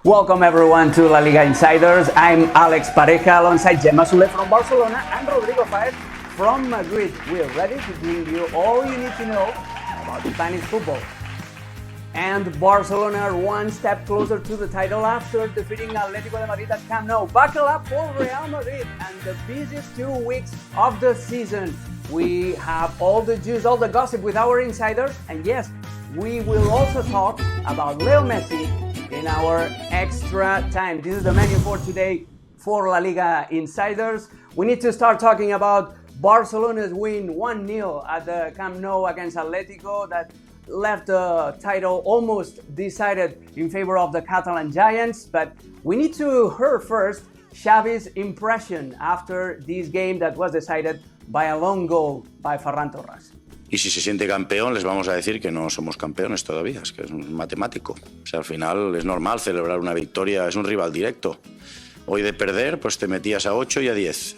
Welcome everyone to LaLiga Insiders. I'm Alex Pareja alongside Gemma Sule from Barcelona and Rodrigo Faez from Madrid. We're ready to bring you all you need to know about Spanish football. And Barcelona are one step closer to the title after defeating Atletico Madrid at Camp Nou. Buckle up for Real Madrid and the busiest 2 weeks of the season. We have all the juice, all the gossip with our insiders. And yes, we will also talk about Leo Messi in our extra time. This is the menu for today for LaLiga Insiders. We need to start talking about Barcelona's win 1-0 at the Camp Nou against Atletico that left the title almost decided in favor of the Catalan Giants. But we need to hear first Xavi's impression after this game that was decided by a lone goal by Ferran Torres. Y si se siente campeón, les vamos a decir que no somos campeones todavía, es que es un matemático. O sea, al final es normal celebrar una victoria, es un rival directo. Hoy de perder, pues te metías a 8 y a 10.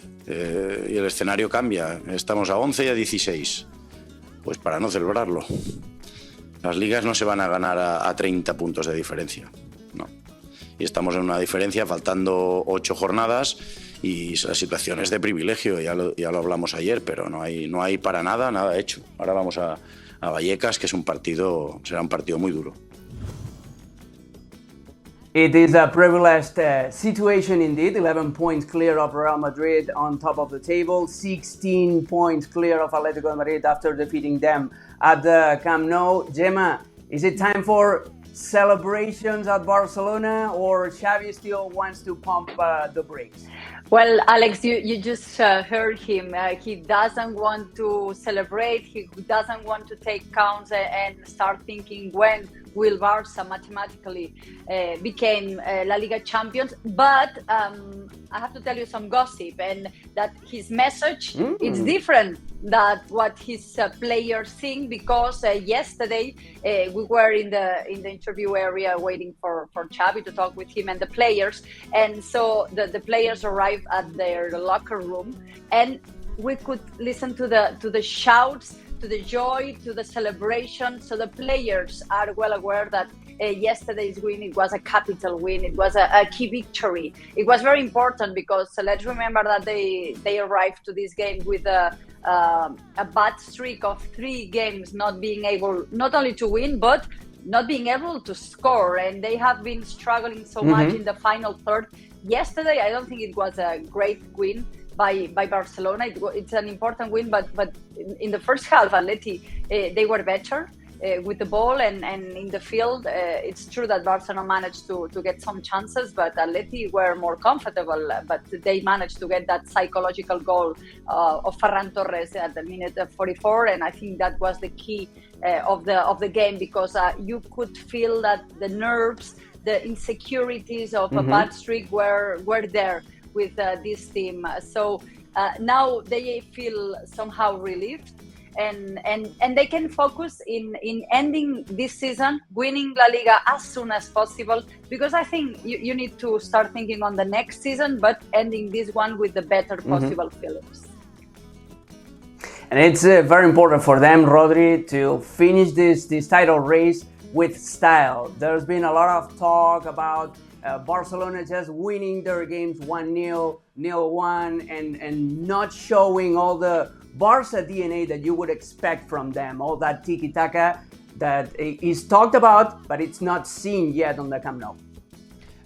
Y el escenario cambia, estamos a 11 y a 16. Pues para no celebrarlo. Las ligas no se van a ganar a 30 puntos de diferencia, no. Y estamos en una diferencia faltando 8 jornadas y la situación es de privilegio, ya lo hablamos ayer, pero no hay para nada hecho. Ahora vamos a Vallecas, que será un partido muy duro. It is a privileged situation indeed. 11 points clear of Real Madrid on top of the table, 16 points clear of Atletico Madrid after defeating them at the Camp Nou. Gemma, is it time for celebrations at Barcelona, or Xavi still wants to pump the brakes? Well, Alex, you just heard him. He doesn't want to celebrate. He doesn't want to take counts and start thinking when will Barca mathematically became La Liga champions. But I have to tell you some gossip, and that his message is different than what his players think, because yesterday we were in the interview area waiting for Xavi to talk with him and the players, and so the players arrived at their locker room, and we could listen to the shouts, to the joy, to the celebration. So the players are well aware that yesterday's win, it was a capital win. It was a key victory. It was very important because let's remember that they arrived to this game with a bad streak of 3 games, not being able not only to win, but not being able to score. And they have been struggling so much in the final third. Yesterday, I don't think it was a great win by Barcelona. It's an important win, but in the first half, Atleti, they were better with the ball and in the field. It's true that Barcelona managed to get some chances, but Atleti were more comfortable. But they managed to get that psychological goal of Ferran Torres at the minute 44, and I think that was the key of the game, because you could feel that the nerves, the insecurities of a bad streak were there with this team. So now they feel somehow relieved, and they can focus in ending this season, winning La Liga as soon as possible, because I think you need to start thinking on the next season, but ending this one with the better possible feelings. And it's very important for them, Rodri, to finish this title race with style. There's been a lot of talk about Barcelona just winning their games 1-0, 0-1, and not showing all the Barca DNA that you would expect from them, all that tiki-taka that is talked about, but it's not seen yet on the Camp Nou.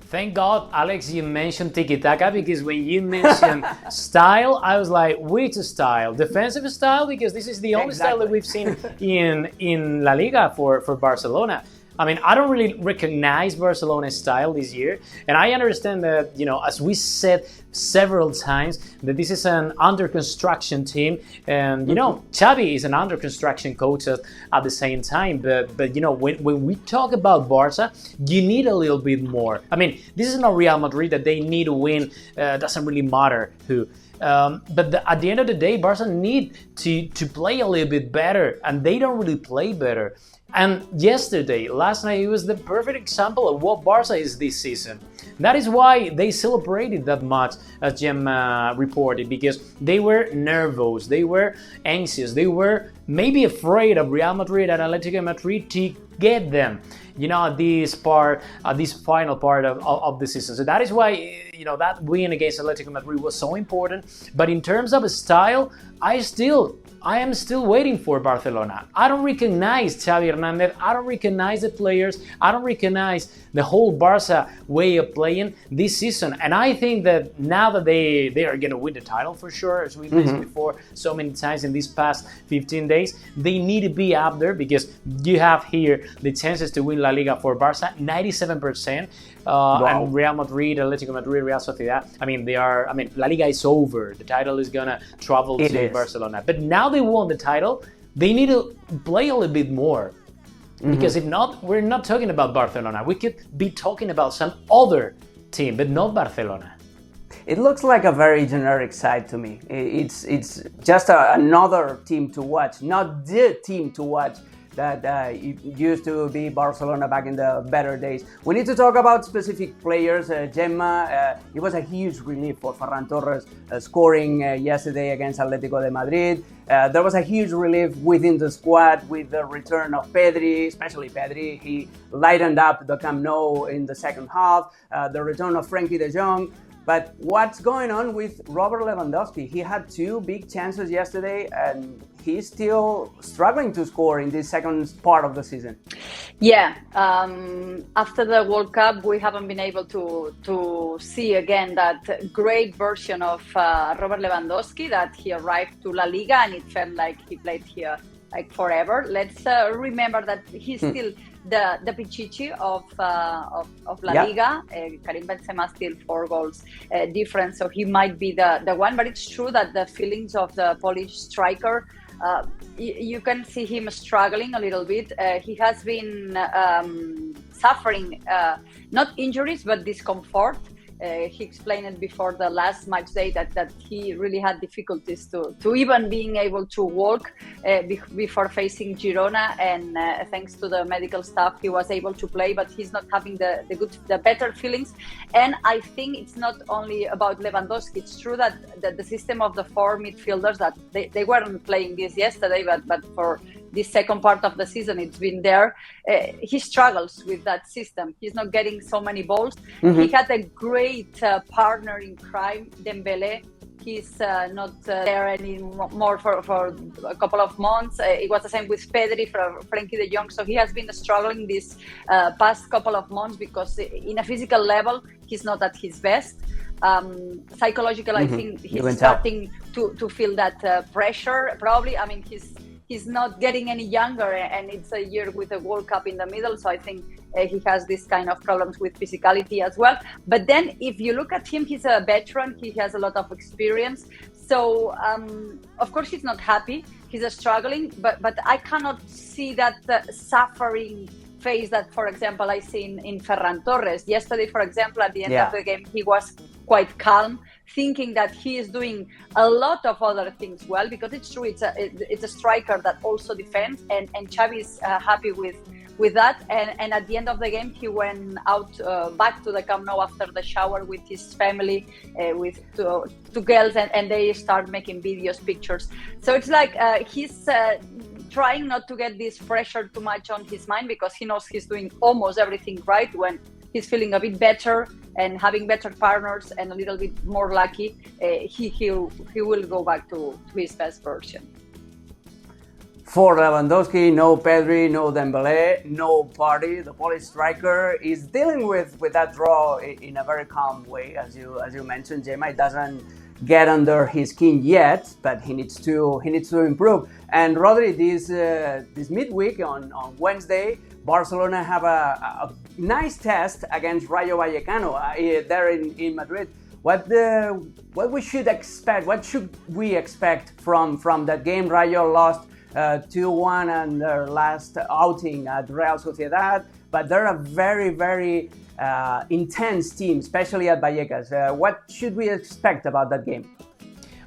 Thank God, Alex, you mentioned tiki-taka, because when you mentioned style, I was like, which style? Defensive style? Because this is the only style that we've seen in La Liga for Barcelona. I mean, I don't really recognize Barcelona's style this year, and I understand that, as we said several times, that this is an under construction team, and Xavi is an under construction coach at the same time. But when we talk about Barca, you need a little bit more. I mean, this is not Real Madrid that they need to win. Doesn't really matter who. But at the end of the day, Barca need to play a little bit better, and they don't really play better. And last night, it was the perfect example of what Barca is this season. That is why they celebrated that much, as Gemma reported, because they were nervous, they were anxious, they were maybe afraid of Real Madrid and Atletico Madrid get them, this final part of the season. So that is why, that win against Atletico Madrid was so important. But in terms of style, I am still waiting for Barcelona. I don't recognize Xavi Hernandez. I don't recognize the players. I don't recognize the whole Barca way of playing this season. And I think that now that they are going to win the title for sure, as we mentioned before so many times in these past 15 days, they need to be up there, because you have here the chances to win La Liga for Barca, 97%. Wow. And Real Madrid, Atletico Madrid, Real Sociedad, La Liga is over. The title is going to travel to Barcelona. But now they won the title, they need to play a little bit more. Because if not, we're not talking about Barcelona. We could be talking about some other team, but not Barcelona. It looks like a very generic side to me. It's just another team to watch, not the team to watch that it used to be Barcelona back in the better days. We need to talk about specific players. Gemma, it was a huge relief for Ferran Torres scoring yesterday against Atletico de Madrid. There was a huge relief within the squad with the return of Pedri, especially Pedri. He lightened up the Camp Nou in the second half. The return of Frenkie de Jong. But what's going on with Robert Lewandowski? He had 2 big chances yesterday, and he's still struggling to score in this second part of the season. Yeah, after the World Cup, we haven't been able to see again that great version of Robert Lewandowski, that he arrived to La Liga and it felt like he played here like forever. Let's remember that he's still the Pichichi of La Liga. Karim Benzema still 4 goals difference, so he might be the one. But it's true that the feelings of the Polish striker, you can see him struggling a little bit. He has been suffering not injuries but discomfort. He explained it before the last match day that he really had difficulties to even being able to walk before facing Girona, and thanks to the medical staff he was able to play, but he's not having the better feelings. And I think it's not only about Lewandowski. It's true that the system of the 4 midfielders, that they weren't playing this yesterday, but for this second part of the season it's been there. He struggles with that system. He's not getting so many balls. He had a great partner in crime, Dembele. He's not there anymore for a couple of months. It was the same with Pedri, for Frenkie de Jong. So he has been struggling this past couple of months because in a physical level, he's not at his best. Psychological, I think he's starting to feel that pressure. Probably, he's not getting any younger, and it's a year with a World Cup in the middle. So I think he has this kind of problems with physicality as well. But then if you look at him, he's a veteran. He has a lot of experience. So, of course, he's not happy. He's struggling. But I cannot see that suffering phase that, for example, I see in Ferran Torres. Yesterday, for example, at the end of the game, he was quite calm, thinking that he is doing a lot of other things well, because it's true, it's a striker that also defends, and Xavi is happy with that. And at the end of the game, he went out back to the Camp Nou after the shower with his family, with two girls, and they start making videos, pictures. So it's like he's trying not to get this pressure too much on his mind, because he knows he's doing almost everything right. When he's feeling a bit better and having better partners and a little bit more lucky, he will go back to his best version. For Lewandowski, no Pedri, no Dembele, no Party. The Polish striker is dealing with that draw in a very calm way, as you mentioned, Gemma. It doesn't get under his skin yet, but he needs to improve. And Rodri, this midweek on Wednesday, Barcelona have a nice test against Rayo Vallecano there in Madrid. What we should expect? What should we expect from that game? Rayo lost 2-1 on their last outing at Real Sociedad, but they're a very, very intense team, especially at Vallecas. What should we expect about that game?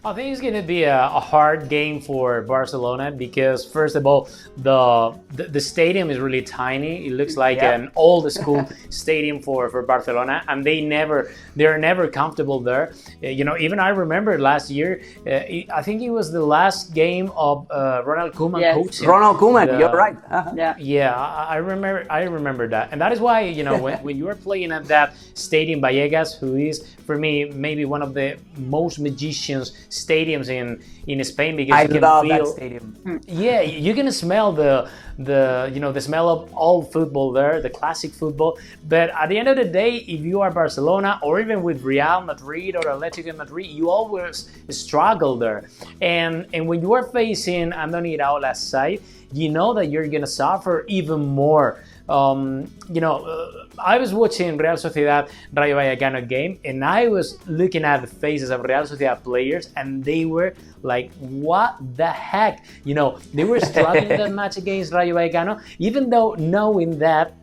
I think it's going to be a hard game for Barcelona because, first of all, the stadium is really tiny. It looks like an old school stadium for Barcelona, and they're never comfortable there. Even I remember last year, I think it was the last game of Ronald Koeman coaching. Ronald Koeman, you're right. Yeah, I remember that, and that is why when you are playing at that stadium, Vallecas, who is for me maybe one of the most magicians stadiums in Spain, because I love that stadium. Yeah, you can smell the smell of old football there, the classic football. But at the end of the day, if you are Barcelona or even with Real Madrid or Atletico Madrid, you always struggle there. And when you are facing Andoni Iraola's side, you know that you're gonna suffer even more. I was watching Real Sociedad Rayo Vallecano game, and I was looking at the faces of Real Sociedad players, and they were like, what the heck? They were struggling that match against Rayo Vallecano, even though knowing that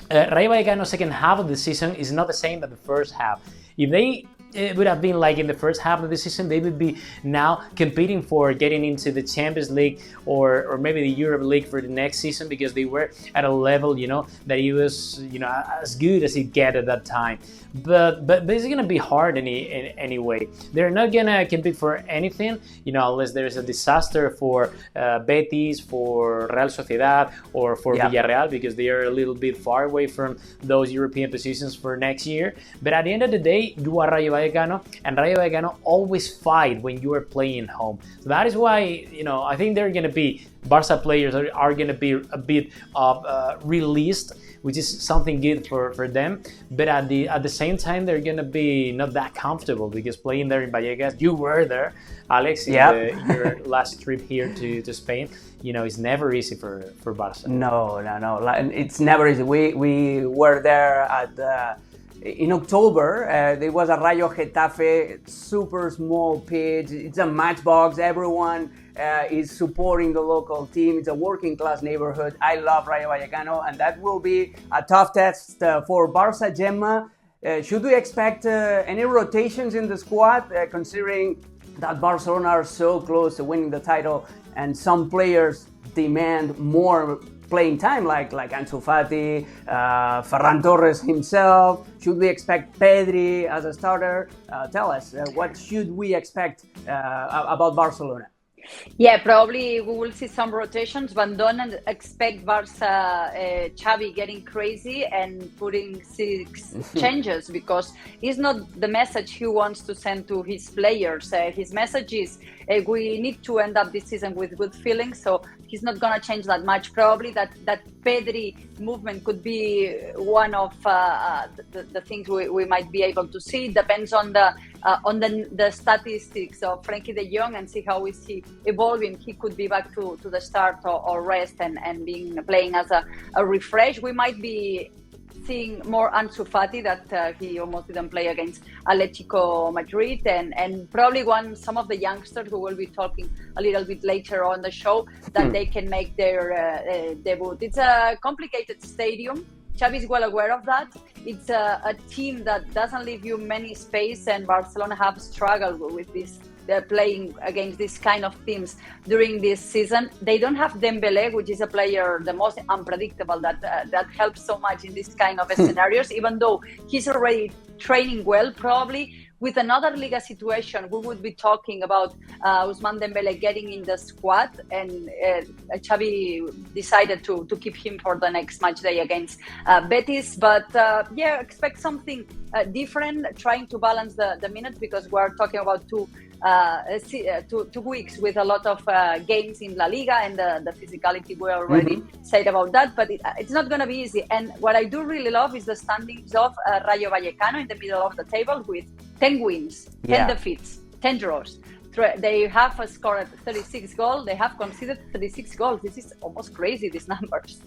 Rayo Vallecano's second half of the season is not the same as the first half. If they would have been like in the first half of the season, they would be now competing for getting into the Champions League or maybe the Europe League for the next season, because they were at a level, that it was, as good as it get at that time. But it's gonna be hard anyway. They're not gonna compete for anything, unless there is a disaster for Betis, for Real Sociedad, or for Villarreal, because they are a little bit far away from those European positions for next year. But at the end of the day, you are Rayo Vallecano, and Rayo Vallecano always fight when you are playing home. So that is why, I think they're gonna be Barca players are gonna be a bit released, which is something good for them. But at the same time, they're gonna be not that comfortable, because playing there in Vallecas, you were there, Alex, in your last trip here to Spain. It's never easy for Barca. No, it's never easy. We were there in October. There was a Rayo Getafe, super small pitch. It's a matchbox. Everyone is supporting the local team. It's a working class neighborhood. I love Rayo Vallecano, and that will be a tough test for Barca. Gemma, should we expect any rotations in the squad, considering that Barcelona are so close to winning the title and some players demand more playing time, like Ansu Fati, Ferran Torres himself? Should we expect Pedri as a starter? Tell us, what should we expect about Barcelona? Yeah, probably we will see some rotations, but don't expect Barca, Xavi getting crazy and putting 6 changes, because it's not the message he wants to send to his players. His message is we need to end up this season with good feelings, so he's not going to change that much. Probably that Pedri movement could be one of the things we might be able to see. It depends on the statistics of Frenkie de Jong, and see how is he evolving. He could be back to the start or rest and playing as a refresh. We might be seeing more Ansu Fati, that he almost didn't play against Atletico Madrid, and probably some of the youngsters who will be talking a little bit later on the show, that they can make their debut. It's a complicated stadium. Xavi is well aware of that. It's a team that doesn't leave you many space, and Barcelona have struggled with this. They're playing against this kind of teams during this season. They don't have Dembele, which is a player the most unpredictable that helps so much in this kind of scenarios. Even though he's already training well, probably with another Liga situation, we would be talking about Ousmane Dembele getting in the squad, and Xavi decided to keep him for the next match day against Betis. But expect something different, trying to balance the minutes, because we're talking about two weeks with a lot of games in La Liga, and the physicality we already said about that, but it's not going to be easy. And what I do really love is the standings of Rayo Vallecano in the middle of the table, with 10 wins, 10 defeats, 10 draws. They have scored 36 goals. They have conceded 36 goals. This is almost crazy, these numbers.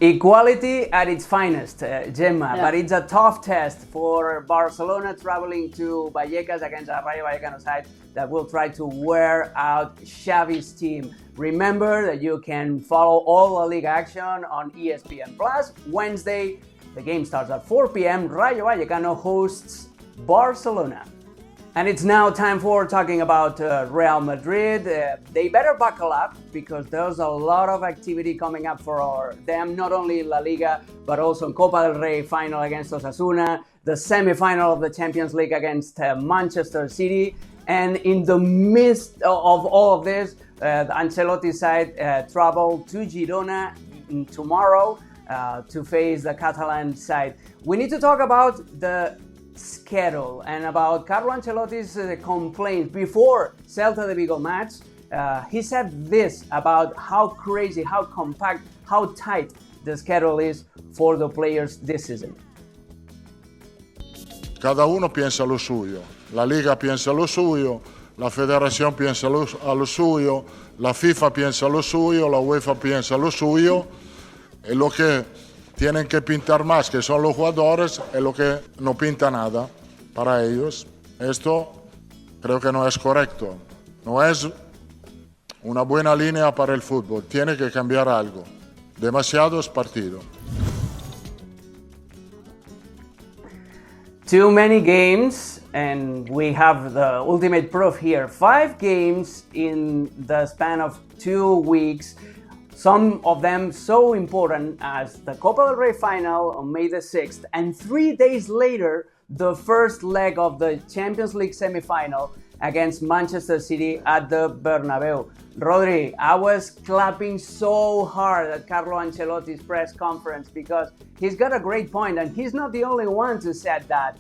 Equality at its finest, Gemma, but it's a tough test for Barcelona traveling to Vallecas against a Rayo Vallecano side that will try to wear out Xavi's team. Remember that you can follow all La Liga action on ESPN Plus. Wednesday, the game starts at 4 p.m. Rayo Vallecano hosts Barcelona. And it's now time for talking about Real Madrid. They better buckle up because there's a lot of activity coming up for them, not only in La Liga, but also in Copa del Rey final against Osasuna, the semi-final of the Champions League against Manchester City. And in the midst of all of this, the Ancelotti side travel to Girona tomorrow to face the Catalan side. We need to talk about the schedule and about Carlo Ancelotti's complaints before Celta de Vigo match. He said this about how crazy, how compact, how tight the schedule is for the players this season. Cada uno piensa lo suyo. La Liga piensa lo suyo, la Federación piensa a lo suyo, la FIFA piensa lo suyo, la UEFA piensa lo suyo. Es lo que tienen que pintar más, que son los jugadores, es lo que no pinta nada para ellos. Esto creo que no es correcto. No es una buena línea para el fútbol. Tiene que cambiar algo. Demasiados partidos. Too many games, and we have the ultimate proof here. 5 games in the span of 2 weeks. Some of them so important as the Copa del Rey final on May the 6th, and 3 days later, the first leg of the Champions League semi-final against Manchester City at the Bernabeu. Rodri, I was clapping so hard at Carlo Ancelotti's press conference because he's got a great point, and he's not the only one to say that.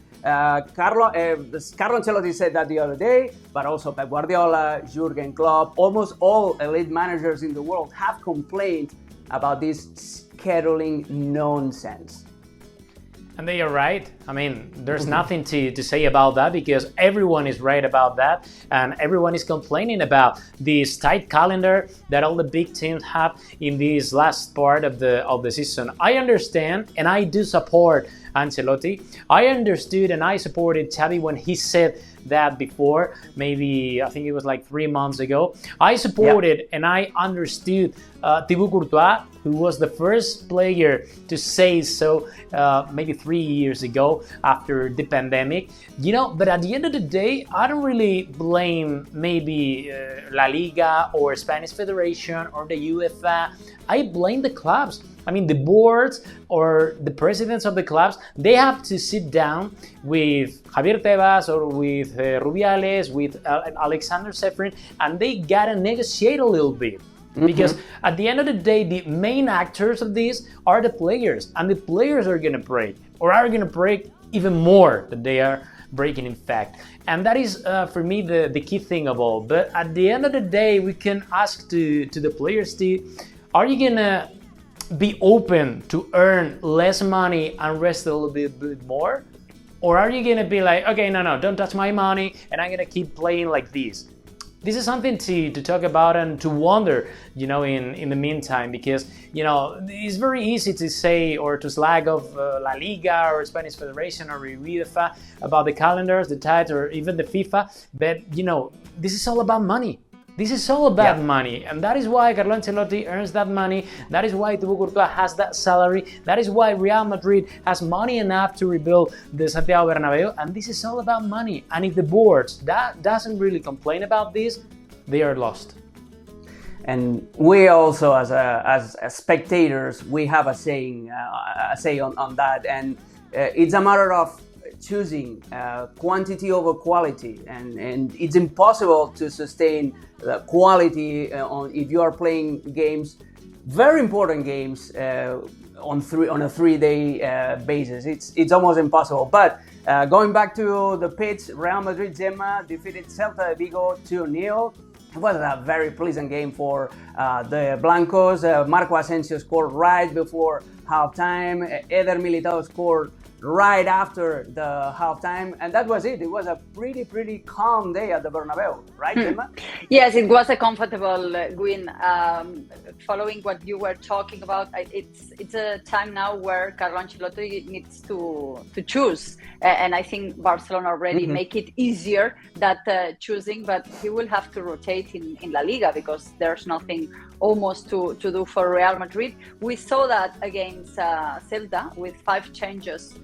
Carlo Ancelotti said that the other day, but also Pep Guardiola, Jurgen Klopp, almost all elite managers in the world have complained about this scheduling nonsense. And they are right. I mean, there's nothing to say about that because everyone is right about that, and everyone is complaining about this tight calendar that all the big teams have in this last part of the season. I understand, and I do support Ancelotti. I understood and I supported Xavi when he said that before, maybe I think it was like 3 months ago. I supported and I understood Thibaut Courtois, who was the first player to say so maybe 3 years ago after the pandemic. You know, but at the end of the day, I don't really blame maybe La Liga or Spanish Federation or the UEFA. I blame the clubs. I mean, the boards or the presidents of the clubs, they have to sit down with Javier Tebas or with Rubiales, with Alexander Seferin, and they gotta negotiate a little bit. Because at the end of the day, the main actors of this are the players, and the players are gonna break, or are gonna break even more than they are breaking, in fact. And that is, for me, the key thing of all. But at the end of the day, we can ask to the players, are you gonna be open to earn less money and rest a little bit more? Or are you gonna be like, okay, no, don't touch my money, and I'm gonna keep playing like this? This is something to talk about and to wonder, you know, in the meantime, because, you know, it's very easy to say or to slag of La Liga or Spanish Federation or UEFA about the calendars, the tides, or even the FIFA, but, you know, this is all about money. This is all about money, and that is why Carlo Ancelotti earns that money. That is why Thibaut Courtois has that salary. That is why Real Madrid has money enough to rebuild the Santiago Bernabeu, and this is all about money. And if the boards that doesn't really complain about this, they are lost. And we also, as spectators, we have a say on that, and it's a matter of choosing quantity over quality, and it's impossible to sustain the quality if you are playing games, very important games, on a 3-day basis. It's almost impossible. But going back to the pitch, Real Madrid, Gemma defeated Celta de Vigo 2-0. It was a very pleasant game for the Blancos. Marco Asensio scored right before halftime. Eder Militao scored right after the halftime, and that was it. It was a pretty calm day at the Bernabeu, right, Gemma? Yes, it was a comfortable win. Following what you were talking about, it's a time now where Carlo Ancelotti needs to choose, and I think Barcelona already make it easier that choosing, but he will have to rotate in La Liga because there's nothing almost to do for Real Madrid. We saw that against Celta with 5 changes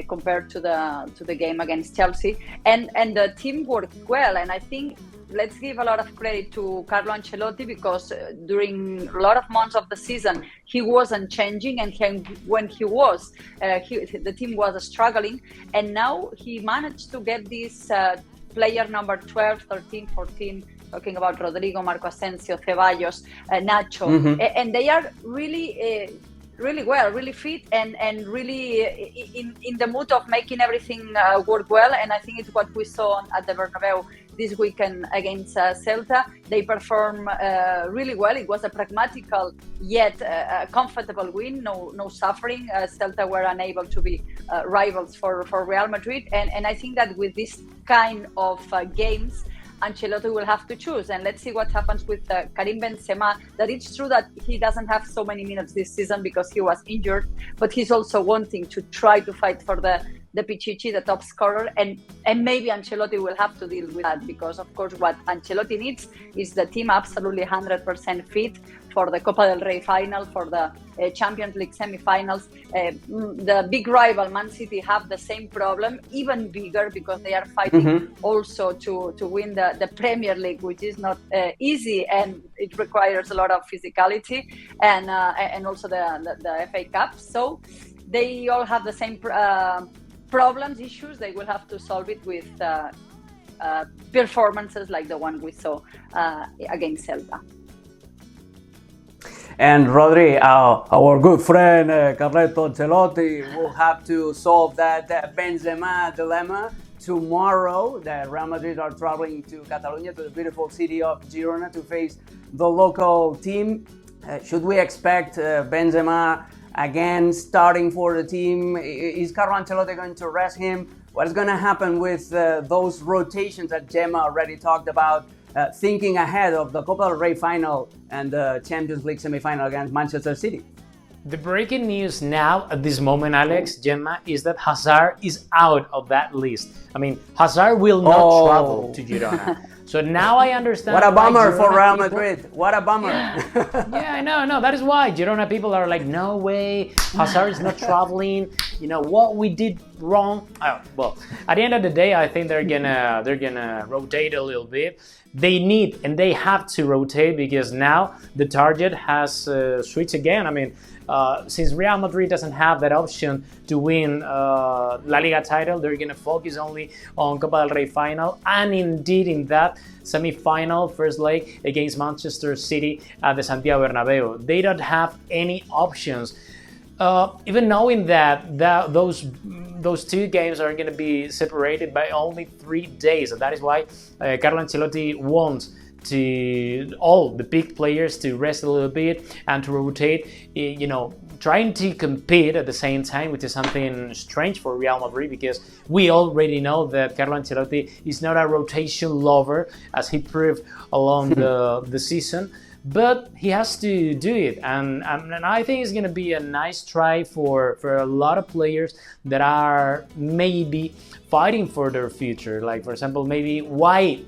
compared to the game against Chelsea, and the team worked well. And I think let's give a lot of credit to Carlo Ancelotti, because during a lot of months of the season he wasn't changing, and when he was, the team was struggling, and now he managed to get this player number 12, 13, 14, talking about Rodrigo, Marco Asensio, Ceballos, Nacho, and they are really really well, really fit, and really in the mood of making everything work well. And I think it's what we saw at the Bernabeu this weekend against Celta. They perform really well. It was a pragmatical yet comfortable win, no suffering. Celta were unable to be rivals for Real Madrid, and I think that with this kind of games, Ancelotti will have to choose. And let's see what happens with Karim Benzema. That it's true that he doesn't have so many minutes this season because he was injured, but he's also wanting to try to fight for the Pichichi, the top scorer, and maybe Ancelotti will have to deal with that, because of course what Ancelotti needs is the team absolutely 100% fit for the Copa del Rey final, for the Champions League semi-finals. The big rival Man City have the same problem, even bigger, because they are fighting also to win the Premier League, which is not easy, and it requires a lot of physicality, and also the FA Cup. So they all have the same problems, issues. They will have to solve it with performances like the one we saw against Celta. And Rodri, our good friend Carleto Ancelotti will have to solve that Benzema dilemma. Tomorrow, the Real Madrid are traveling to Catalonia, to the beautiful city of Girona, to face the local team. Should we expect Benzema again starting for the team? Is Carlo Ancelotti going to rest him? What is going to happen with those rotations that Gemma already talked about? Thinking ahead of the Copa del Rey final and the Champions League semi-final against Manchester City. The breaking news now at this moment, Alex, Gemma, is that Hazard is out of that list. I mean, Hazard will not travel to Girona. So now I understand. What a bummer for Real Madrid. What a bummer. Yeah, I know. That is why Girona people are like, no way, Hazard is not traveling. You know what we did wrong. Well, at the end of the day, I think they're gonna rotate a little bit. They need and they have to rotate, because now the target has switched again. I mean, since Real Madrid doesn't have that option to win La Liga title, they're going to focus only on Copa del Rey final, and indeed in that semi-final first leg against Manchester City at the Santiago Bernabeu. They don't have any options. Even knowing that those two games are going to be separated by only 3 days. So that is why Carlo Ancelotti wants all the big players to rest a little bit and to rotate, trying to compete at the same time, which is something strange for Real Madrid, because we already know that Carlo Ancelotti is not a rotation lover, as he proved along the season. But he has to do it, and I think it's going to be a nice try for a lot of players that are maybe fighting for their future. Like, for example, maybe why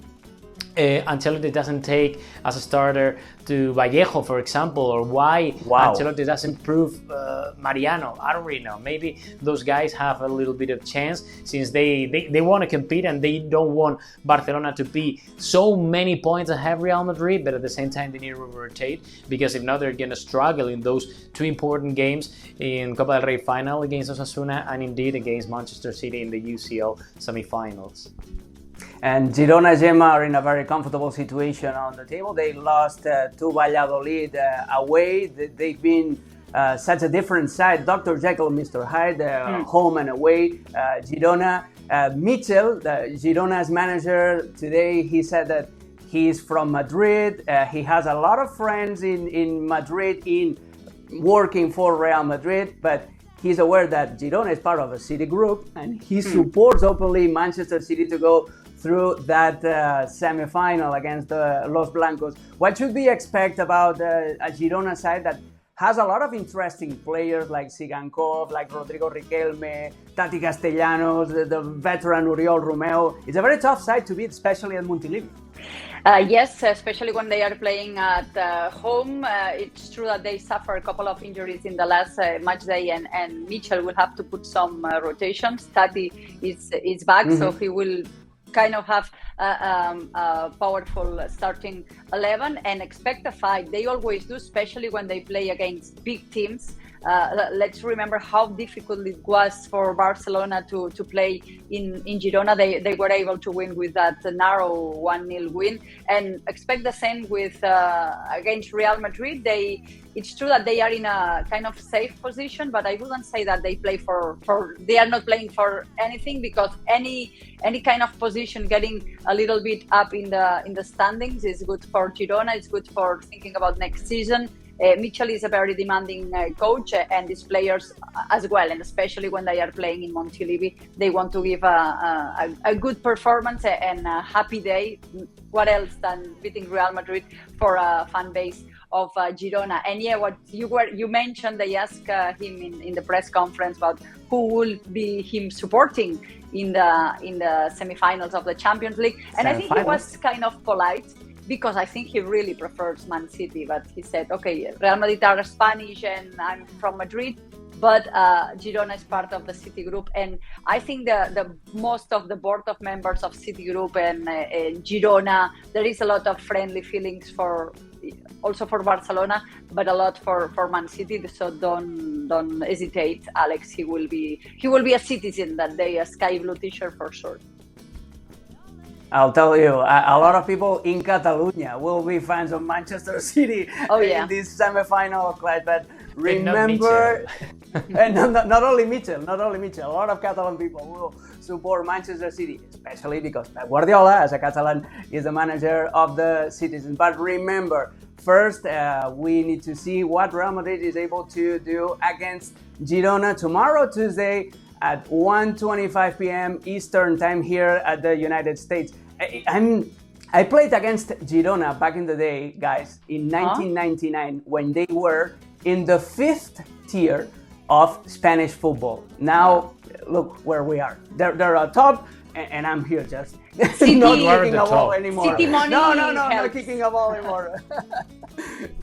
Ancelotti doesn't take as a starter to Vallejo, for example, or why Ancelotti doesn't prove Mariano. I don't really know. Maybe those guys have a little bit of chance, since they want to compete and they don't want Barcelona to be so many points ahead of Real Madrid, but at the same time they need to rotate, because if not, they're going to struggle in those two important games in Copa del Rey final against Osasuna, and indeed against Manchester City in the UCL semi-finals. And Girona, Gemma, are in a very comfortable situation on the table. They lost to Valladolid away. They've been such a different side. Dr. Jekyll and Mr. Hyde, home and away. Girona. Mitchell, Girona's manager, today he said that he's from Madrid. He has a lot of friends in Madrid in working for Real Madrid, but he's aware that Girona is part of a City group, and he supports openly Manchester City to go through that semi-final against Los Blancos. What should we expect about a Girona side that has a lot of interesting players like Sigankov, like Rodrigo Riquelme, Tati Castellanos, the veteran Oriol Romeu? It's a very tough side to beat, especially at Montilivi. Yes, especially when they are playing at home. It's true that they suffer a couple of injuries in the last match day, and Mitchell will have to put some rotations. Tati is back, so he will kind of have a powerful starting 11 and expect a fight. They always do, especially when they play against big teams. Let's remember how difficult it was for Barcelona to play in Girona. They were able to win with that narrow 1-0 win, and expect the same with against Real Madrid. It's true that they are in a kind of safe position, but I wouldn't say that they play for they are not playing for anything, because any kind of position getting a little bit up in the standings is good for Girona. It's good for thinking about next season. Mitchell is a very demanding coach, and these players as well, and especially when they are playing in Montilivi, they want to give a good performance and a happy day. What else than beating Real Madrid for a fan base of Girona? And yeah, what you mentioned, they asked him in the press conference about who will be him supporting in the semifinals of the Champions League, and I think he was kind of polite, because I think he really prefers Man City. But he said, okay, Real Madrid are Spanish and I'm from Madrid, but Girona is part of the City Group. And I think the most of the board of members of City Group and Girona, there is a lot of friendly feelings also for Barcelona, but a lot for Man City. So don't hesitate, Alex. He will be a citizen that day, a sky blue t-shirt for sure. I'll tell you, a lot of people in Catalonia will be fans of Manchester City in this semi-final clash. But remember, and not only Mitchell, a lot of Catalan people will support Manchester City, especially because Pep Guardiola, as a Catalan, is the manager of the citizens. But remember, first, we need to see what Real Madrid is able to do against Girona tomorrow, Tuesday, at 1:25 p.m. Eastern Time here at the United States. I played against Girona back in the day, guys, in 1999, when they were in the 5th tier of Spanish football. Now, look where we are. They're on top, and I'm here just not kicking a ball anymore. City money not kicking a ball anymore.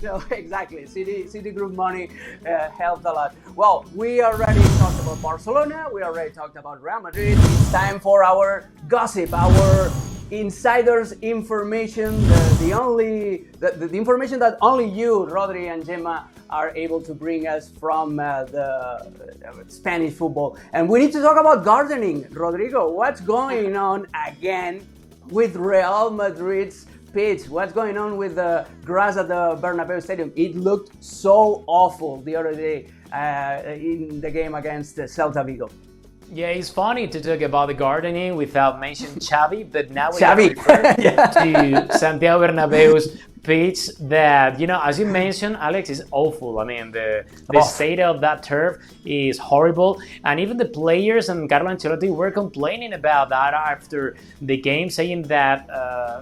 No, exactly. City Group money helped a lot. Well, we already talked about Barcelona. We already talked about Real Madrid. It's time for our gossip, our insiders information, the information that only you, Rodri and Gemma, are able to bring us from the Spanish football. And we need to talk about gardening. Rodrigo, what's going on again with Real Madrid's pitch? What's going on with the grass at the Bernabeu Stadium? It looked so awful the other day in the game against Celta Vigo. Yeah, it's funny to talk about the gardening without mentioning Xavi, but now we refer to Santiago Bernabeu's pitch that, as you mentioned, Alex, is awful. I mean, the state of that turf is horrible. And even the players and Carlo Ancelotti were complaining about that after the game, saying that,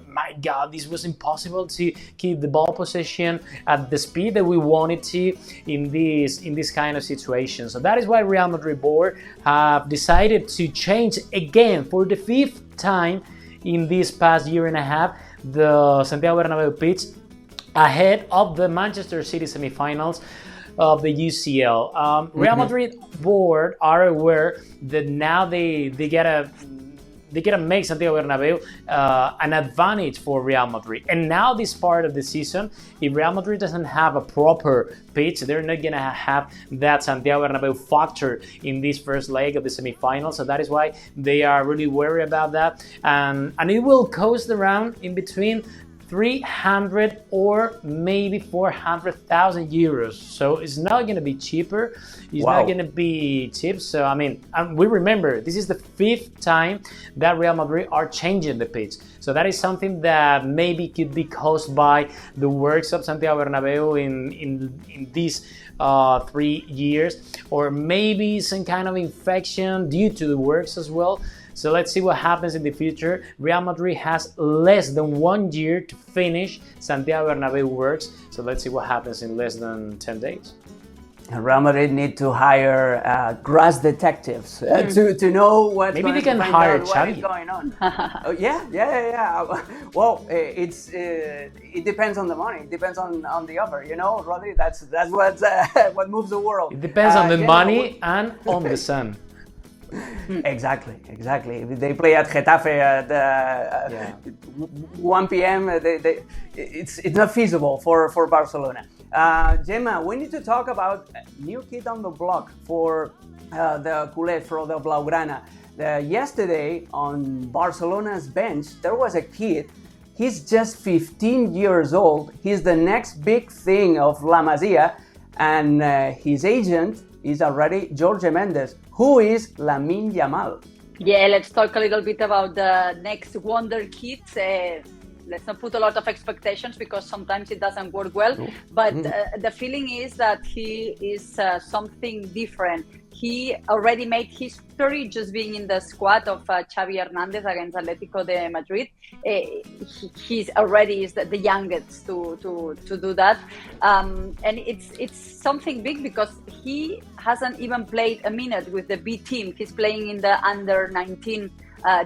my God, this was impossible to keep the ball possession at the speed that we wanted to in this kind of situation. So that is why Real Madrid board have decided to change again for the 5th time in this past year and a half the Santiago Bernabeu pitch ahead of the Manchester City semifinals of the UCL. Real Madrid board are aware that now they gotta make Santiago Bernabeu an advantage for Real Madrid. And now this part of the season, if Real Madrid doesn't have a proper pitch, they're not going to have that Santiago Bernabeu factor in this first leg of the semifinals. So that is why they are really worried about that. And it will cost around in between 300 or maybe 400,000 euros. So it's not going to be cheaper. It's not going to be cheap. So, I mean, we remember this is the 5th time that Real Madrid are changing the pitch. So that is something that maybe could be caused by the works of Santiago Bernabeu in these 3 years, or maybe some kind of infection due to the works as well. So let's see what happens in the future. Real Madrid has less than 1 year to finish Santiago Bernabeu works. So let's see what happens in less than 10 days. Real Madrid need to hire grass detectives to know what's Maybe going they can to find hire out what Xavi. is going on. Oh, yeah. Well, it depends on the money. It depends on the offer. You know, Rodri. That's what moves the world. It depends on the Gemma, money and on the sun. Exactly. If they play at Getafe at 1 p.m., it's not feasible for Barcelona. Gemma, we need to talk about a new kid on the block for the culés, for the Blaugrana. Yesterday on Barcelona's bench, there was a kid. He's just 15 years old. He's the next big thing of La Masia, and his agent is already Jorge Mendes, who is Lamine Yamal. Yeah, let's talk a little bit about the next wonder kid. Let's not put a lot of expectations because sometimes it doesn't work well. But the feeling is that he is something different. He already made history just being in the squad of Xavi Hernandez against Atletico de Madrid. He's already is the youngest to do that, and it's something big because he hasn't even played a minute with the B team. He's playing in the under-19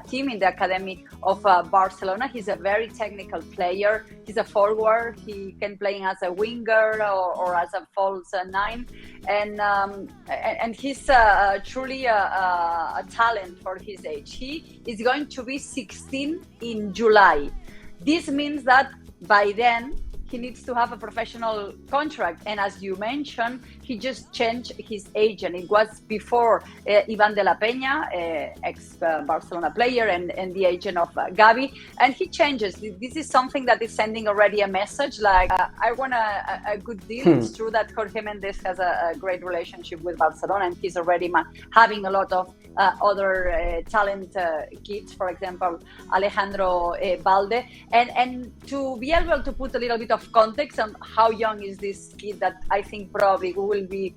team in the academy of Barcelona. He's a very technical player. He's a forward. He can play as a winger or as a false nine, and he's truly a talent for his age. He is going to be 16 in July. This means that by then he needs to have a professional contract, and as you mentioned, he just changed his agent. It was before Ivan de la Peña, ex-Barcelona player and the agent of Gavi, and he changes. This is something that is sending already a message like, I want a good deal. It's true that Jorge Mendes has a great relationship with Barcelona, and he's already having a lot of other talent kids, for example, Alejandro Balde, and to be able to put a little bit of context on how young is this kid, that I think probably we will be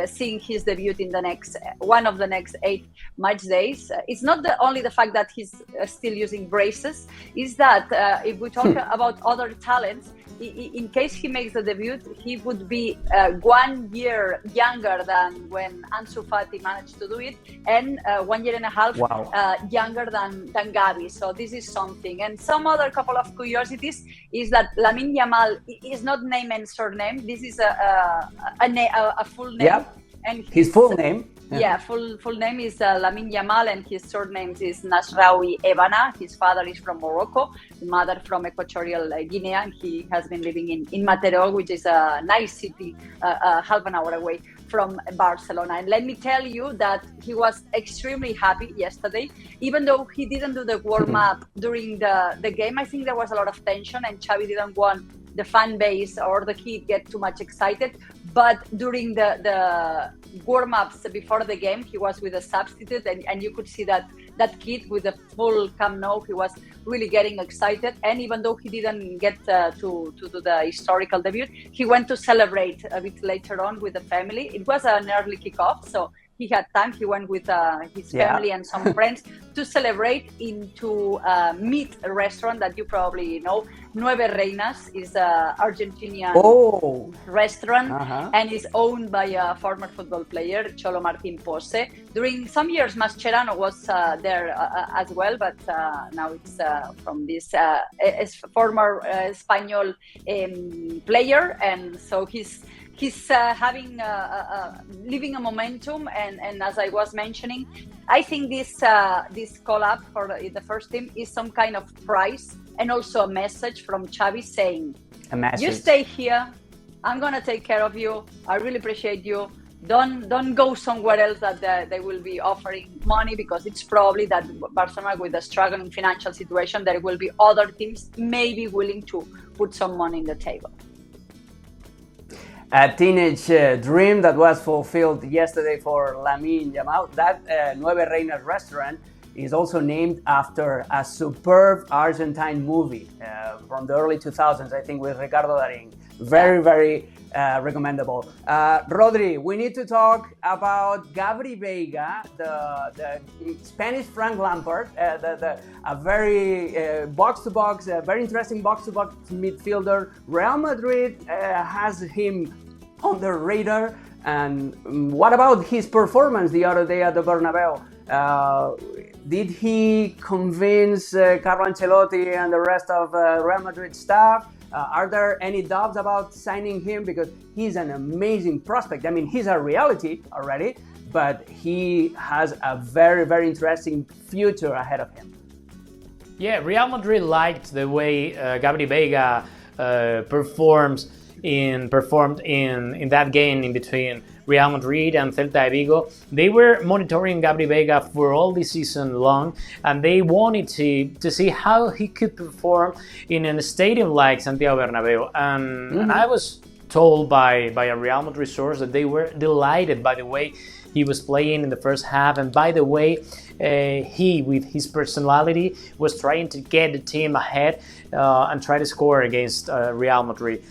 seeing his debut in the next one of the next 8 match days. It's not only the fact that he's still using braces, is that if we talk about other talents, in case he makes the debut, he would be 1 year younger than when Ansu Fati managed to do it, and 1 year and a half younger than Gavi. So this is something. And some other couple of curiosities is that Lamine Yamal is not name and surname. This is a full name. Yep. And his full name. Yeah, full name is Lamine Yamal, and his surname is Nasraoui Ebana. His father is from Morocco, the mother from Equatorial Guinea, and he has been living in Mataró, which is a nice city, half an hour away from Barcelona. And let me tell you that he was extremely happy yesterday, even though he didn't do the warm-up during the game. I think there was a lot of tension, and Xavi didn't want the fan base or the kid get too much excited. But during the warm-ups before the game, he was with a substitute, and you could see that kid with the full Camp Nou, he was really getting excited. And even though he didn't get to do the historical debut, he went to celebrate a bit later on with the family. It was an early kickoff, so he had time. He went with his family and some friends to celebrate into a meat restaurant that you probably know. Nueve Reinas is an Argentinian restaurant and is owned by a former football player, Cholo Martín Pose. During some years, Mascherano was there as well, but now it's from this former Spanish player, and so he's having living a momentum, and as I was mentioning, I think this collab for the first team is some kind of prize and also a message from Xavi saying, you stay here, I'm gonna take care of you, I really appreciate you, don't go somewhere else that they will be offering money, because it's probably that Barcelona, with a struggling financial situation, there will be other teams maybe willing to put some money on the table. A teenage dream that was fulfilled yesterday for Lamine Yamal. That Nueve Reinas restaurant is also named after a superb Argentine movie from the early 2000s, I think, with Ricardo Darín. Very, very recommendable. Rodri, we need to talk about Gabri Veiga, the Spanish Frank Lampard, a very box-to-box, very interesting box-to-box midfielder. Real Madrid has him on the radar. And what about his performance the other day at the Bernabeu? Did he convince Carlo Ancelotti and the rest of Real Madrid staff? Are there any doubts about signing him? Because he's an amazing prospect. I mean, he's a reality already, but he has a very, very interesting future ahead of him. Yeah, Real Madrid liked the way Gabri Veiga performed in that game in between Real Madrid and Celta de Vigo. They were monitoring Gabri Veiga for all the season long, and they wanted to see how he could perform in a stadium like Santiago Bernabeu. And I was told by a Real Madrid source that they were delighted by the way he was playing in the first half, and by the way he, with his personality, was trying to get the team ahead and try to score against Real Madrid.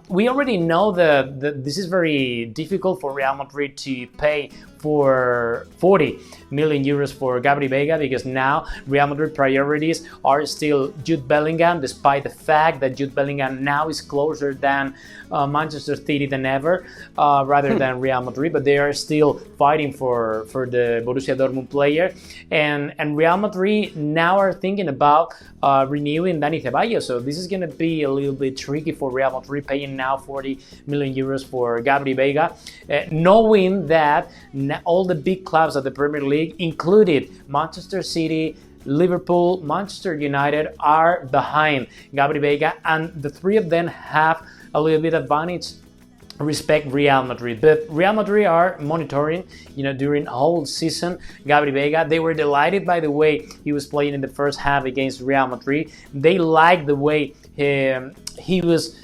We already know that this is very difficult for Real Madrid to pay for 40 million euros for Gabri Veiga, because now Real Madrid priorities are still Jude Bellingham, despite the fact that Jude Bellingham now is closer than Manchester City than ever, rather than Real Madrid, but they are still fighting for the Borussia Dortmund player, and Real Madrid now are thinking about renewing Dani Ceballos, so this is going to be a little bit tricky for Real Madrid, paying now 40 million euros for Gabri Veiga, knowing that all the big clubs of the Premier League, included Manchester City, Liverpool, Manchester United, are behind Gabri Veiga, and the three of them have a little bit advantage respect Real Madrid. But Real Madrid are monitoring, during the whole season, Gabri Veiga. They were delighted by the way he was playing in the first half against Real Madrid. They liked the way he was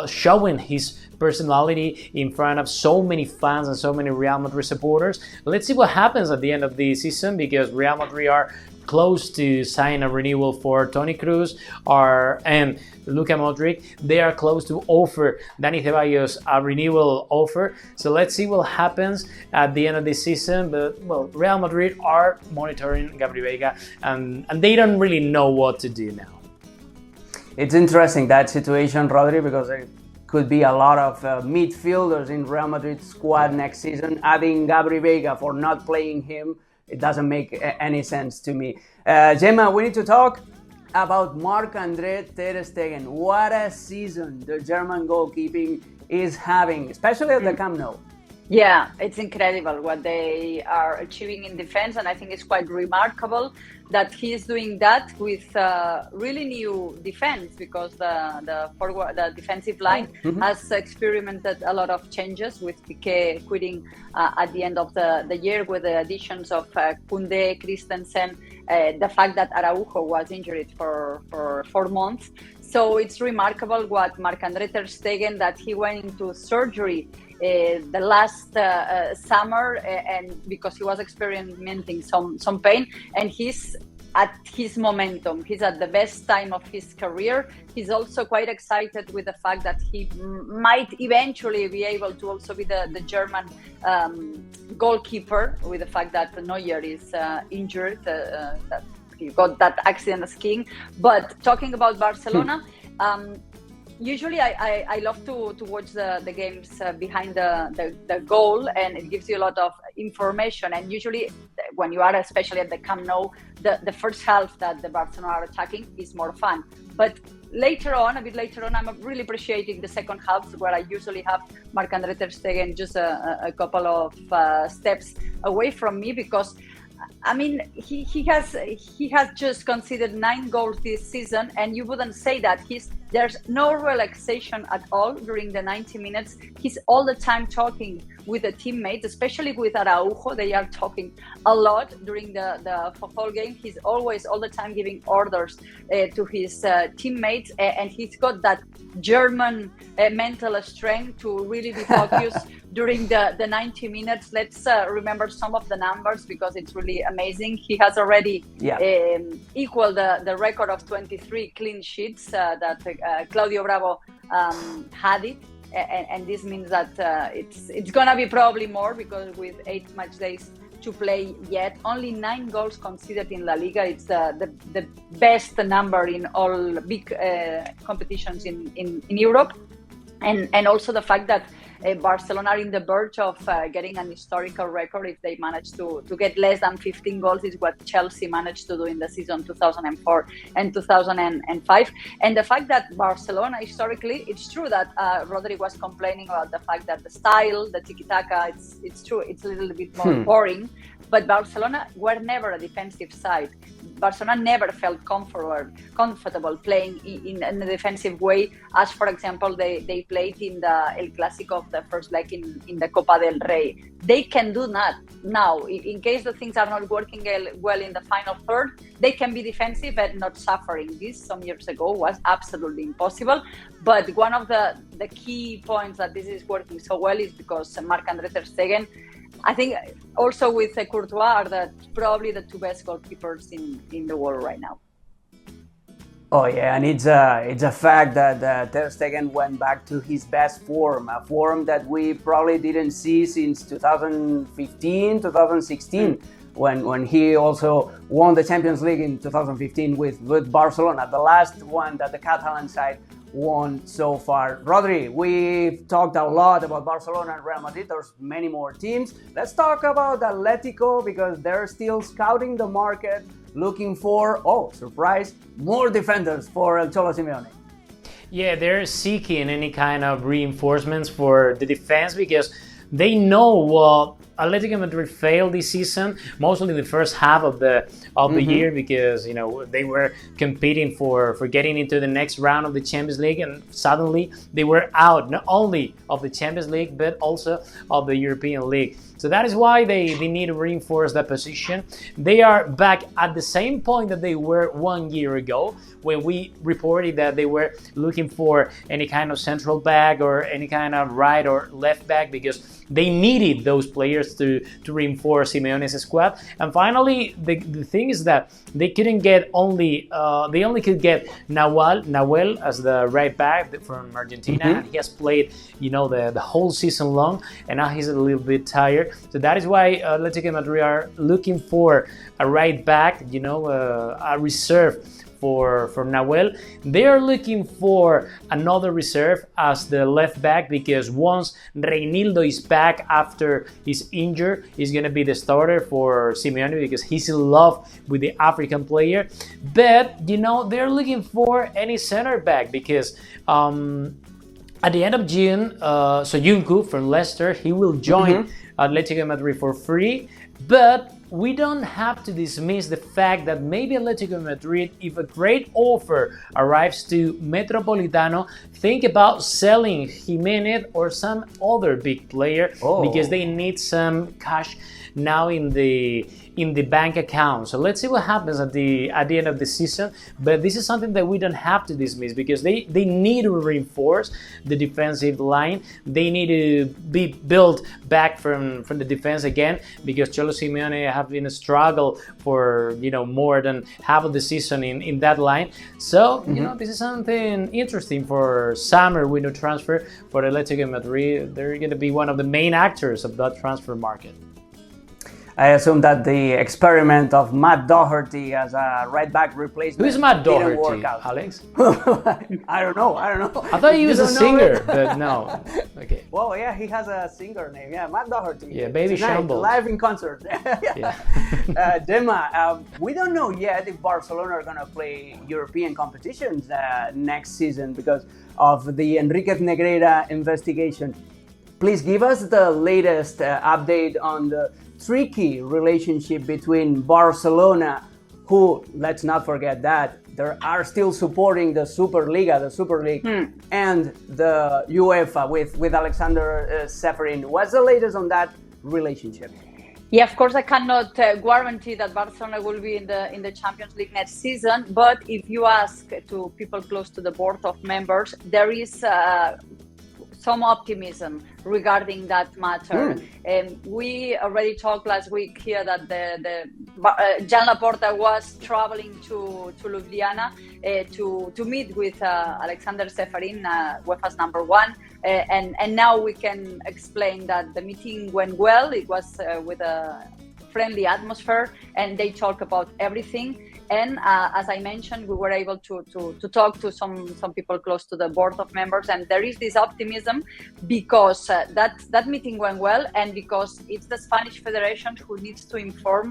showing his personality in front of so many fans and so many Real Madrid supporters. Let's see what happens at the end of the season, because Real Madrid are close to sign a renewal for Toni Kroos and Luka Modric. They are close to offer Dani Ceballos a renewal offer. So let's see what happens at the end of the season. But Real Madrid are monitoring Gabri Veiga, and they don't really know what to do now. It's interesting, that situation, Rodri, because it could be a lot of midfielders in Real Madrid's squad next season. Adding Gabri Veiga for not playing him, it doesn't make any sense to me. Gemma, we need to talk about Marc-Andre ter Stegen. What a season the German goalkeeping is having, especially at the Camp Nou. Yeah, it's incredible what they are achieving in defense, and I think it's quite remarkable that he is doing that with really new defense, because the defensive line has experimented a lot of changes, with Piqué quitting at the end of the year, with the additions of Koundé, Christensen, the fact that Araujo was injured for 4 months. So it's remarkable what Marc-Andre ter Stegen, that he went into surgery the last summer, and because he was experimenting some pain, and he's at his momentum. He's at the best time of his career. He's also quite excited with the fact that he might eventually be able to also be the German goalkeeper, with the fact that Neuer is injured, that he got that accident skiing. But talking about Barcelona, usually I love to watch the games behind the goal, and it gives you a lot of information. And usually when you are especially at the Camp Nou, the first half that the Barcelona are attacking is more fun. But a bit later on, I'm really appreciating the second half, where I usually have Marc-Andre ter Stegen just a couple of steps away from me, because I mean, he has just conceded 9 goals this season, and you wouldn't say that there's no relaxation at all during the 90 minutes. He's all the time talking with the teammates, especially with Araujo. They are talking a lot during the whole game. He's always all the time giving orders to his teammates, and he's got that German mental strength to really be focused during the 90 minutes. Let's remember some of the numbers, because it's really amazing. He has already equaled the record of 23 clean sheets that Claudio Bravo had it. And this means that it's gonna be probably more, because with 8 match days to play yet, only 9 goals conceded in La Liga. It's the best number in all big competitions in Europe, and also the fact that Barcelona are in the verge of getting an historical record if they manage to get less than 15 goals, is what Chelsea managed to do in the season 2004 and 2005. And the fact that Barcelona, historically, it's true that Rodri was complaining about the fact that the style, the tiki-taka, it's true, it's a little bit more boring. But Barcelona were never a defensive side. Barcelona never felt comfortable playing in a defensive way, as, for example, they played in the El Clásico of the first leg in the Copa del Rey. They can do that now. In case the things are not working well in the final third, they can be defensive and not suffering. This, some years ago, was absolutely impossible. But one of the key points that this is working so well is because Marc-Andre Ter Stegen, I think also with Courtois, are probably the two best goalkeepers in the world right now. Oh yeah, and it's a fact that Ter Stegen went back to his best form, a form that we probably didn't see since 2015, 2016, when he also won the Champions League in 2015 with Barcelona, the last one that the Catalan side won so far. Rodri, we've talked a lot about Barcelona and Real Madrid. There's many more teams. Let's talk about Atletico, because they're still scouting the market, looking for, surprise, more defenders for El Cholo Simeone. Yeah, they're seeking any kind of reinforcements for the defense, because they know Atletico Madrid failed this season, mostly the first half of the year, because they were competing for getting into the next round of the Champions League, and suddenly they were out not only of the Champions League but also of the European League. So that is why they need to reinforce that position. They are back at the same point that they were 1 year ago, when we reported that they were looking for any kind of central back or any kind of right or left back, because they needed those players to reinforce Simeone's squad. And finally, the thing is that they couldn't get they only could get Nahuel as the right back from Argentina, and he has played the whole season long, and now he's a little bit tired. So that is why Atletico Madrid are looking for a right back, a reserve for Nahuel. They are looking for another reserve as the left back, because once Reinildo is back after his injury, he's going to be the starter for Simeone, because he's in love with the African player. But they're looking for any center back, because at the end of June, Soyuncu from Leicester, he will join Atletico Madrid for free. But we don't have to dismiss the fact that maybe Atletico Madrid, if a great offer arrives to Metropolitano, think about selling Jimenez or some other big player, because they need some cash now in the bank account. So let's see what happens at the end of the season. But this is something that we don't have to dismiss, because they need to reinforce the defensive line. They need to be built back from the defense again, because Cholo Simeone have been a struggle for more than half of the season in that line. So this is something interesting for summer window transfer for Atletico Madrid. They're going to be one of the main actors of that transfer market. I assume that the experiment of Matt Doherty as a right back replacement. Who's Matt Doherty, didn't work out. Alex? I don't know. I thought he was a singer, but no. Okay. Well, yeah, he has a singer name. Yeah, Matt Doherty. Yeah, Baby Tonight, Shambles. live in concert. Gemma, we don't know yet if Barcelona are going to play European competitions next season because of the Enriquez Negreira investigation. Please give us the latest update on the tricky relationship between Barcelona, who, let's not forget that, they are still supporting the Superliga, the Super League, and the UEFA with Alexander Seferin. What's the latest on that relationship? Yeah, of course, I cannot guarantee that Barcelona will be in the Champions League next season. But if you ask to people close to the board of members, there is some optimism regarding that matter. We already talked last week here that Jan Laporta was traveling to Ljubljana to meet with Alexander Seferin, UEFA's number one, and now we can explain that the meeting went well. It was with a friendly atmosphere, and they talk about everything. And as I mentioned, we were able to talk to some people close to the board of members, and there is this optimism because that meeting went well, and because it's the Spanish Federation who needs to inform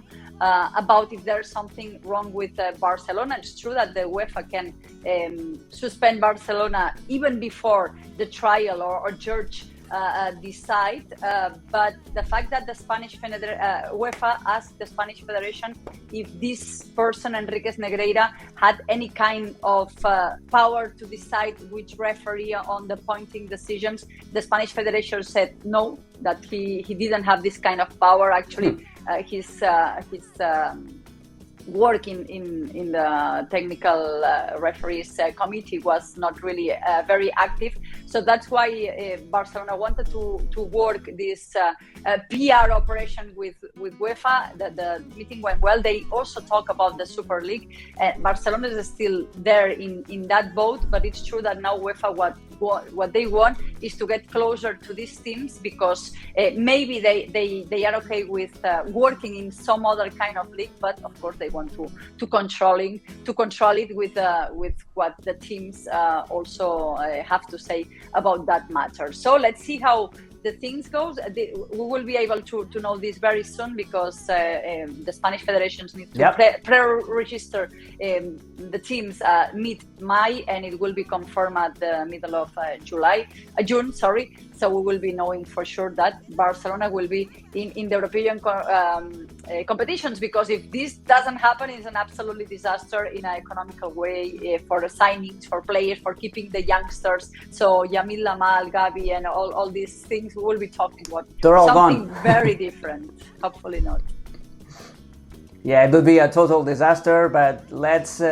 about if there's something wrong with Barcelona. It's true that the UEFA can suspend Barcelona even before the trial or judge decide, but the fact that the Spanish UEFA asked the Spanish Federation if this person, Enriquez Negreira, had any kind of power to decide which referee on the pointing decisions, the Spanish Federation said no, that he didn't have this kind of power. Actually, his work in the technical referees committee was not really very active. So that's why Barcelona wanted to work this PR operation with UEFA. The meeting went well. They also talk about the Super League. Barcelona is still there in that boat, but it's true that now UEFA what they want is to get closer to these teams, because maybe they are okay with working in some other kind of league, but of course they want to control it with what the teams also have to say about that matter. So let's see how the things goes. We will be able to know this very soon, because the Spanish federations need to pre-register the teams mid-May, and it will be confirmed at the middle of June. So we will be knowing for sure that Barcelona will be in the European competitions, because if this doesn't happen, it's an absolutely disaster in an economical way for the signings, for players, for keeping the youngsters. So Yamil Lamal, Gavi, and all these things, we will be talking about something very different. Hopefully not. Yeah, it would be a total disaster, but let's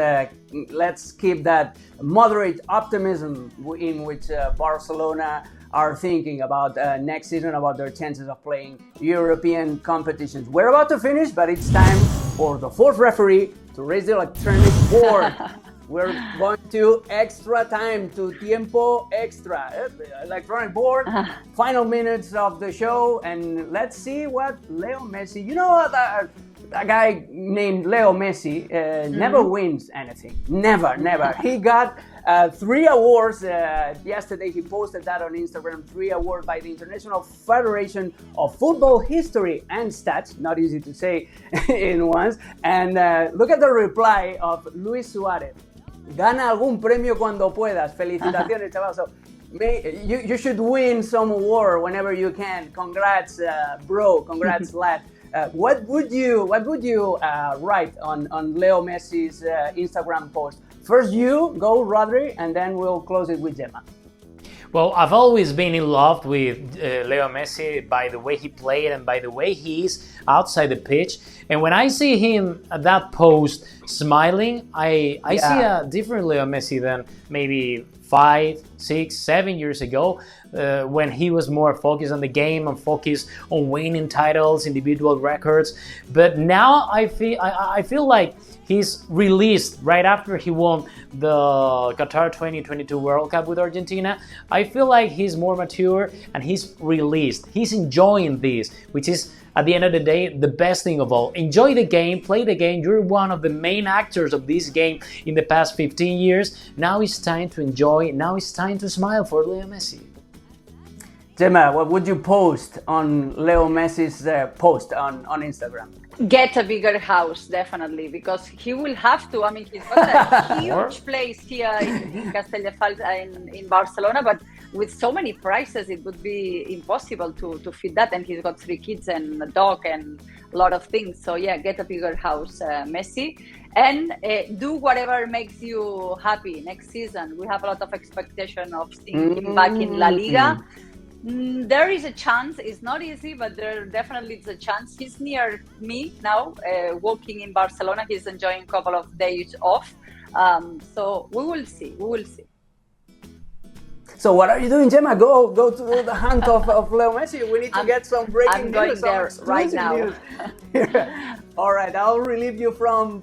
keep that moderate optimism in which Barcelona are thinking about next season, about their chances of playing European competitions. We're about to finish, but it's time for the fourth referee to raise the electronic board. We're going to extra time, to tiempo extra, electronic board, final minutes of the show, and let's see what Leo Messi, you know, a guy named Leo Messi never wins anything. Never. He got 3 awards. Yesterday he posted that on Instagram. 3 awards by the International Federation of Football History and Stats. Not easy to say in once. And look at the reply of Luis Suarez. Gana algún premio cuando puedas. Felicitaciones, chaval. So, you should win some award whenever you can. Congrats, bro. Congrats, lad. What would you write on Leo Messi's Instagram post? First you go, Rodri, and then we'll close it with Gemma. Well, I've always been in love with Leo Messi by the way he played and by the way he is outside the pitch. And when I see him at that post smiling, I see a different Leo Messi than maybe 5, 6, 7 years ago, when he was more focused on the game and focused on winning titles, individual records. But now I feel like he's released right after he won the Qatar 2022 World Cup with Argentina. I feel like he's more mature and he's released. He's enjoying this, which is, at the end of the day, the best thing of all. Enjoy the game, play the game. You're one of the main actors of this game in the past 15 years. Now it's time to enjoy. Now it's time to smile for Leo Messi. Gemma, what would you post on Leo Messi's post on Instagram? Get a bigger house, definitely, because he will have to. I mean, he's got a huge place here in Castelldefels in Barcelona, but with so many prices, it would be impossible to fit that. And he's got 3 kids and a dog and a lot of things. So yeah, get a bigger house, Messi, and do whatever makes you happy next season. We have a lot of expectation of seeing him back in La Liga. There is a chance. It's not easy, but there definitely is a chance. He's near me now, walking in Barcelona. He's enjoying a couple of days off. So we will see. So what are you doing, Gemma? Go to the hunt of Leo Messi. We need to get some breaking news. I'm going there right now. All right, I'll relieve you from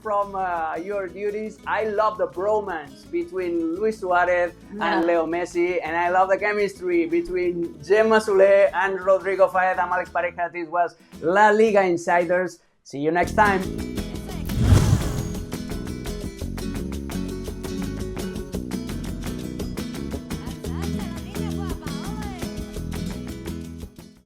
your duties. I love the bromance between Luis Suarez and Leo Messi, and I love the chemistry between Gemma Sule and Rodrigo Faed. I'm Alex Pareja. This was La Liga Insiders. See you next time.